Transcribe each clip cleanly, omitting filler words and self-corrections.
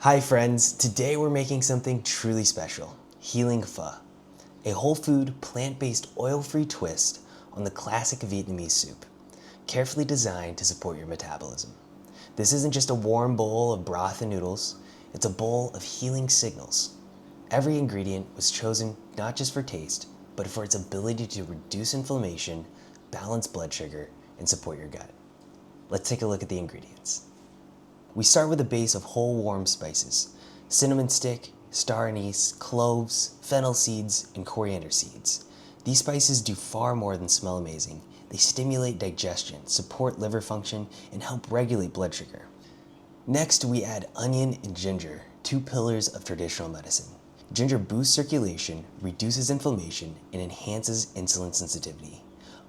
Hi friends, today we're making something truly special, Healing Pho, a whole food, plant-based, oil-free twist on the classic Vietnamese soup, carefully designed to support your metabolism. This isn't just a warm bowl of broth and noodles, it's a bowl of healing signals. Every ingredient was chosen not just for taste, but for its ability to reduce inflammation, balance blood sugar, and support your gut. Let's take a look at the ingredients. We start with a base of whole warm spices: cinnamon stick, star anise, cloves, fennel seeds, and coriander seeds. These spices do far more than smell amazing. They stimulate digestion, support liver function, and help regulate blood sugar. Next, we add onion and ginger, two pillars of traditional medicine. Ginger boosts circulation, reduces inflammation, and enhances insulin sensitivity.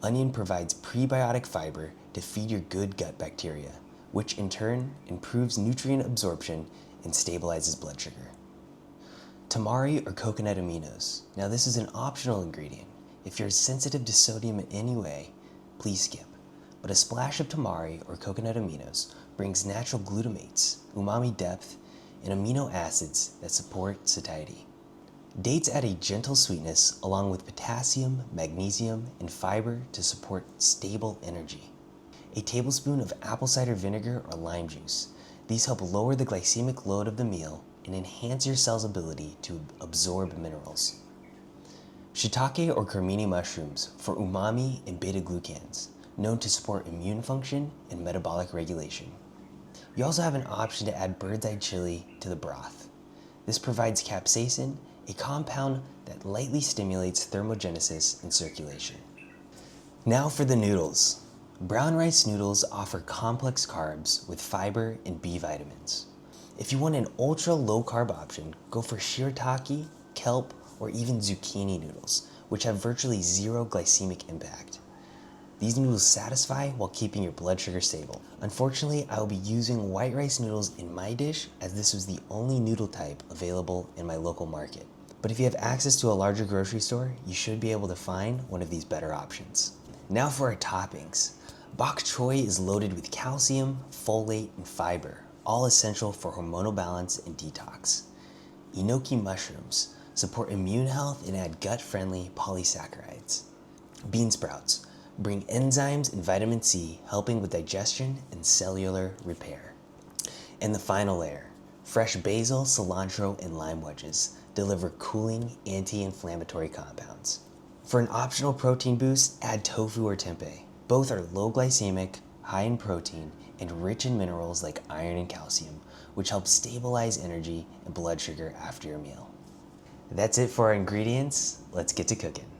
Onion provides prebiotic fiber to feed your good gut bacteria, which in turn improves nutrient absorption and stabilizes blood sugar. Tamari or coconut aminos. Now this is an optional ingredient. If you're sensitive to sodium in any way, please skip. But a splash of tamari or coconut aminos brings natural glutamates, umami depth, and amino acids that support satiety. Dates add a gentle sweetness along with potassium, magnesium, and fiber to support stable energy. A tablespoon of apple cider vinegar or lime juice. These help lower the glycemic load of the meal and enhance your cell's ability to absorb minerals. Shiitake or cremini mushrooms for umami and beta-glucans, known to support immune function and metabolic regulation. You also have an option to add bird's eye chili to the broth. This provides capsaicin, a compound that lightly stimulates thermogenesis and circulation. Now for the noodles. Brown rice noodles offer complex carbs with fiber and B vitamins. If you want an ultra low carb option, go for shirataki, kelp, or even zucchini noodles, which have virtually zero glycemic impact. These noodles satisfy while keeping your blood sugar stable. Unfortunately, I will be using white rice noodles in my dish as this was the only noodle type available in my local market. But if you have access to a larger grocery store, you should be able to find one of these better options. Now for our toppings. Bok choy is loaded with calcium, folate, and fiber, all essential for hormonal balance and detox. Enoki mushrooms support immune health and add gut-friendly polysaccharides. Bean sprouts bring enzymes and vitamin C, helping with digestion and cellular repair. And the final layer, fresh basil, cilantro, and lime wedges deliver cooling anti-inflammatory compounds. For an optional protein boost, add tofu or tempeh. Both are low glycemic, high in protein, and rich in minerals like iron and calcium, which help stabilize energy and blood sugar after your meal. That's it for our ingredients. Let's get to cooking.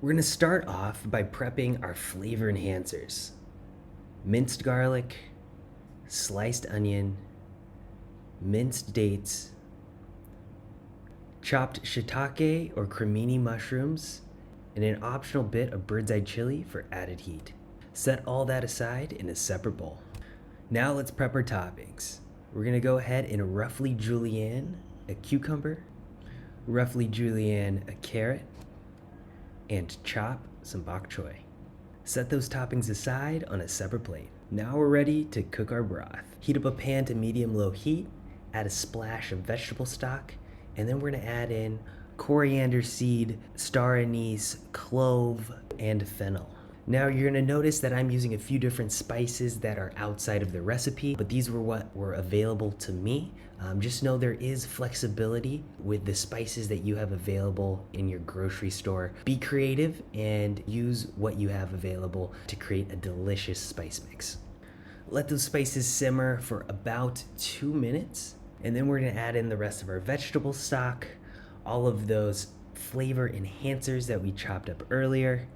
We're gonna start off by prepping our flavor enhancers. Minced garlic, sliced onion, minced dates, chopped shiitake or cremini mushrooms, and an optional bit of bird's eye chili for added heat. Set all that aside in a separate bowl. Now let's prep our toppings. We're gonna go ahead and roughly julienne a cucumber, roughly julienne a carrot, and chop some bok choy. Set those toppings aside on a separate plate. Now we're ready to cook our broth. Heat up a pan to medium-low heat, add a splash of vegetable stock, and then we're gonna add in coriander seed, star anise, clove, and fennel. Now you're gonna notice that I'm using a few different spices that are outside of the recipe, but these were what were available to me. Just know there is flexibility with the spices that you have available in your grocery store. Be creative and use what you have available to create a delicious spice mix. Let those spices simmer for about 2 minutes, and then we're gonna add in the rest of our vegetable stock, all of those flavor enhancers that we chopped up earlier,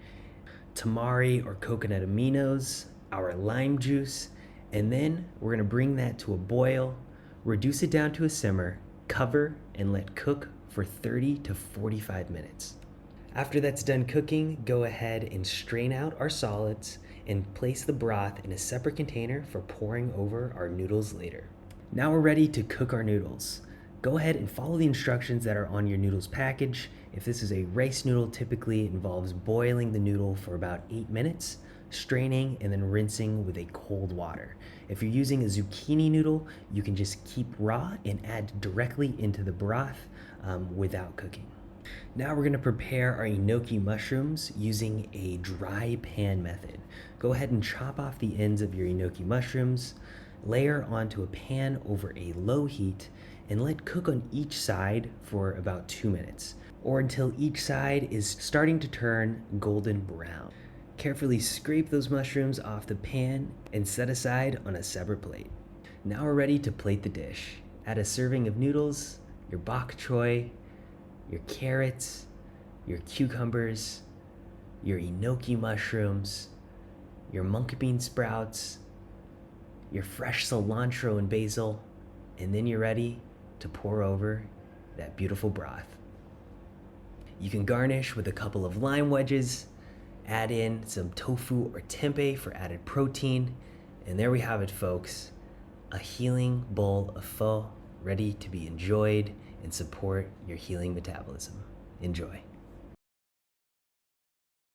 tamari or coconut aminos, our lime juice, and then we're gonna bring that to a boil, reduce it down to a simmer, cover, and let cook for 30 to 45 minutes. After that's done cooking, go ahead and strain out our solids and place the broth in a separate container for pouring over our noodles later. Now we're ready to cook our noodles. Go ahead and follow the instructions that are on your noodles package. If this is a rice noodle, typically it involves boiling the noodle for about 8 minutes. straining and then rinsing with a cold water. If you're using a zucchini noodle, you can just keep raw and add directly into the broth without cooking. Now we're gonna prepare our enoki mushrooms using a dry pan method. Go ahead and chop off the ends of your enoki mushrooms, layer onto a pan over a low heat, and let cook on each side for about 2 minutes, or until each side is starting to turn golden brown. Carefully scrape those mushrooms off the pan and set aside on a separate plate. Now we're ready to plate the dish. Add a serving of noodles, your bok choy, your carrots, your cucumbers, your enoki mushrooms, your mung bean sprouts, your fresh cilantro and basil, and then you're ready to pour over that beautiful broth. You can garnish with a couple of lime wedges, add in some tofu or tempeh for added protein, and there we have it, folks. A healing bowl of pho ready to be enjoyed and support your healing metabolism. Enjoy.